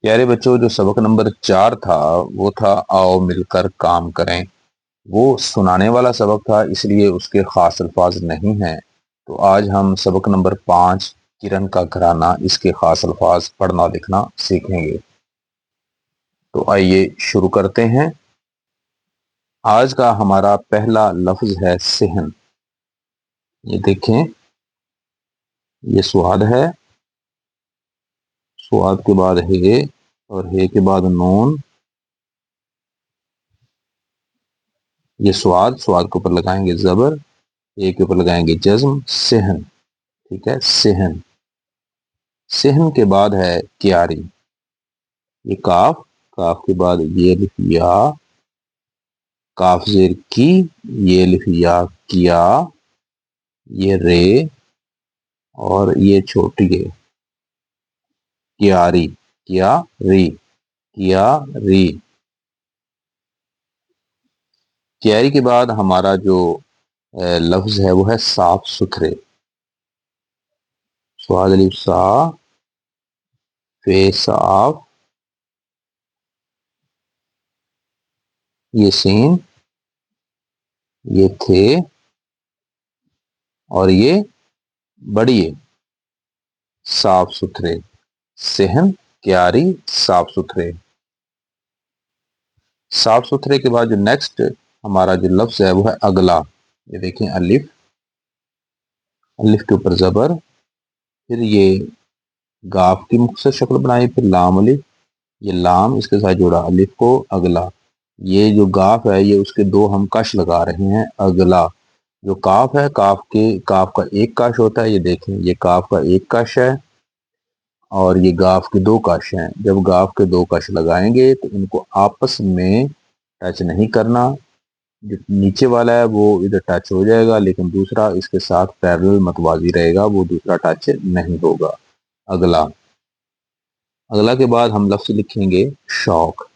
प्यारे बच्चों, जो सबक नंबर 4 था वो था आओ मिलकर काम करें। वो सुनाने वाला सबक था, इसलिए उसके खास अल्फाज नहीं हैं। तो आज हम सबक नंबर 5 किरण का घराना, इसके खास अल्फाज पढ़ना लिखना सीखेंगे। तो आइए शुरू करते हैं। आज का हमारा पहला लफ्ज है सेहन। ये देखें, ये स्वाद है, स्वाद के बाद है और है के बाद नून। ये स्वाद, स्वाद के ऊपर लगाएंगे जबर, ए के ऊपर लगाएंगे जज्म, सेहन। ठीक है, सेहन। सेहन के बाद है क्यारी। ये काफ, काफ के बाद ये लिख या, काफ जेर की, ये लिख या किया, ये रे और ये छोटी है क्यारी, किया री, किया री। क्यारी के बाद हमारा जो लफ्ज है वो है साफ सुथरे। स्वाद अलिफ सा, फे साफ, ये सीन, ये थे और ये बढ़िए। साफ सुथरे, सेहन, क्यारी, साफ सुथरे। साफ सुथरे के बाद जो नेक्स्ट हमारा जो लफ्ज है वो है अगला। ये देखें, अलिफ, अलिफ के ऊपर जबर, फिर ये गाफ की मुख्तसर शक्ल बनाई, फिर लाम अलिफ, ये लाम इसके साथ जोड़ा अलिफ को, अगला। ये जो गाफ है ये उसके दो हम कश लगा रहे हैं, अगला। जो काफ है, काफ का एक कश होता है, ये देखें, ये काफ का एक कश है और ये गाफ के दो कश हैं। जब गाफ के दो कश लगाएंगे तो इनको आपस में टच नहीं करना। जो नीचे वाला है वो इधर टच हो जाएगा, लेकिन दूसरा इसके साथ पैरेलल मतवाजी रहेगा, वो दूसरा टच नहीं होगा। अगला, अगला के बाद हम लफ्ज लिखेंगे शौक।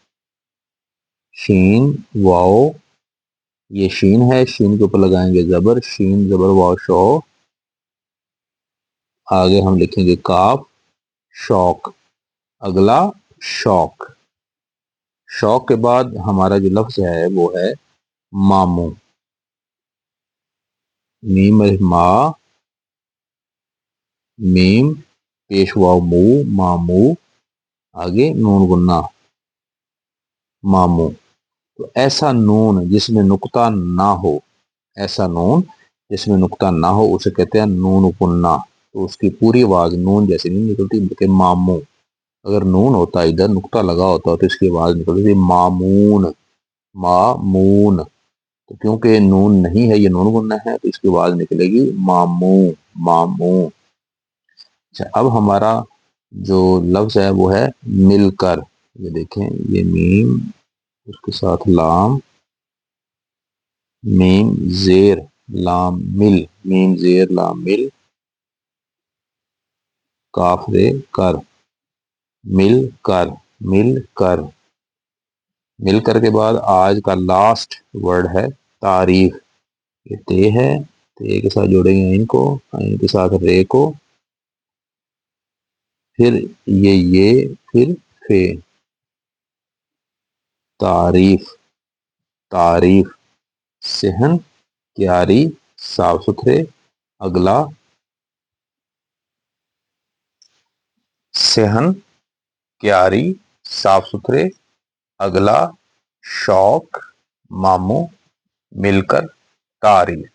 शीन वाओ, ये शीन है, शीन के ऊपर लगाएंगे जबर, शीन जबर वाओ शौ। आगे हम लिखेंगे काफ, शौक। अगला, शौक। शौक के बाद हमारा जो लफ्ज है वो है मामू। मीम मा, मीम पेशवा मू, मामू। आगे नून गुन्ना, मामू। तो ऐसा नून जिसमें नुक्ता ना हो, ऐसा नून जिसमें नुक्ता ना हो उसे कहते हैं नून गुन्ना। तो उसकी पूरी आवाज नून जैसी नहीं निकलती, बल्कि मामू। अगर नून होता, इधर नुक्ता लगा होता तो इसकी आवाज निकलती थी मामून, मामून। तो क्योंकि नून नहीं है, ये नून गुन्ना है, तो इसकी आवाज निकलेगी मामू, मामू। अच्छा, अब हमारा जो लफ्ज है वो है मिलकर। ये देखें, ये मीम, उसके साथ लाम, मीम जेर लाम मिल, मीम जेर लाम मिल, काफ रे कर, मिल कर, मिल कर। मिलकर के बाद आज का लास्ट वर्ड है तारीफ। ये ते है, ते के साथ जोड़ेंगे इनको, इनके साथ रे को, फिर ये फिर फे, तारीफ, तारीफ। सेहन, क्यारी, साफ सुथरे। अगला, सेहन, क्यारी, साफ सुथरे। अगला, शौक, मामू, मिलकर, तारीफ।